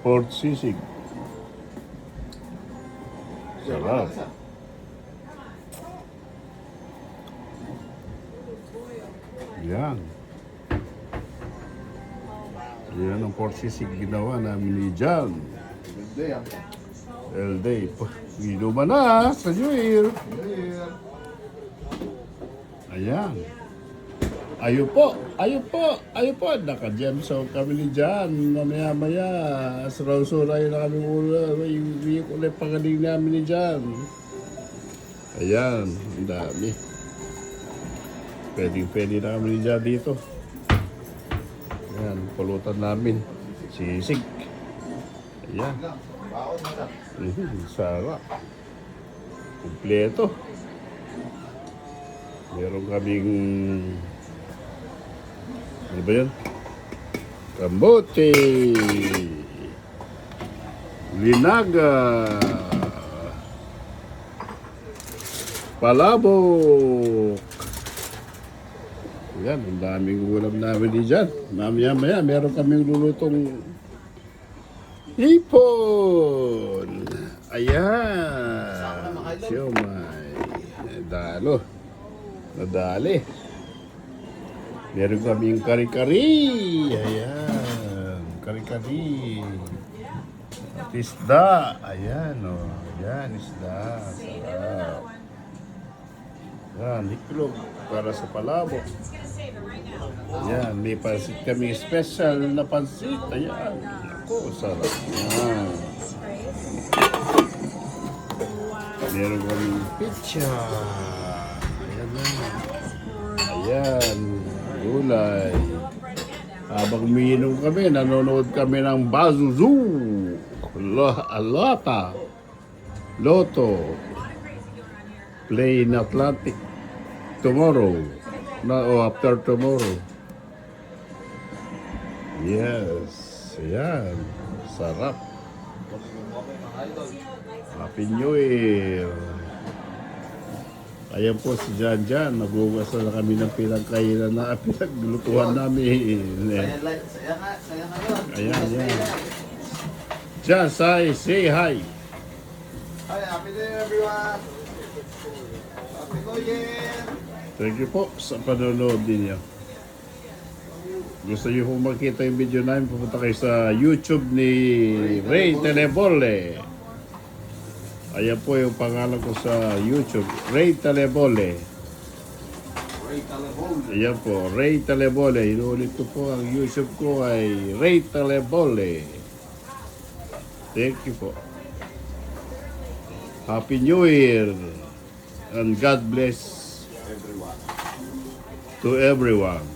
Port Sisig. Sarap. Yan. Yan ang Port Sisig ginawa namin ni John. Elday. Inuman na sa New Year. Ayan. Ayo po. Naka-jam so kami ni John. Mamaya-maya. Suraw-suray na kami mula. May ulit pagaling namin ni John. Ayan. Ang dami. Pwede na kami ni John dito. Ayan. Pulutan namin. Sisig. Ayan. Sarap. Kompleto. Meron kaming ano ba yan? Kamote, linaga, palabok. Yan, ang daming ulam namin dyan. Mamaya-maya, meron kaming lulutong hipon. Ayan. Siomay. Nadali. Meron kaming kari-kari. Ayan. Kari-kari. At isda. Ayan, o. Ayan, isda. Sarap. Ayan, iklog para sa palabok. Ayan, may pansit kami special na pansit. Ayan. Ako, sarap. Ayan. Meron kaming pizza. Ayan na. Ayan. Gulay. Habang umiinom kami, nanonood kami ng Bazuzu. Alata. Lotto. Play in Atlantic. Tomorrow. After tomorrow. Yes. Ayan. Sarap. Happy New Year. Ayan po si Jan. Nagugasal na kami ng pinagkainan na pinaglulutuhan namin. Ayan. Jan, say hi. Hi, happy New Year everyone. Happy New Year. Thank you po sa panonood ninyo. Gusto niyo po makita yung video namin, pupunta kayo sa YouTube ni Ray Telebole. Ayan po yung pangalan ko sa YouTube, Ray Telebole. Ayan po, Ray Telebole. Inuulit ko po, ang YouTube ko ay Ray Telebole. Thank you po. Happy New Year and God bless to everyone.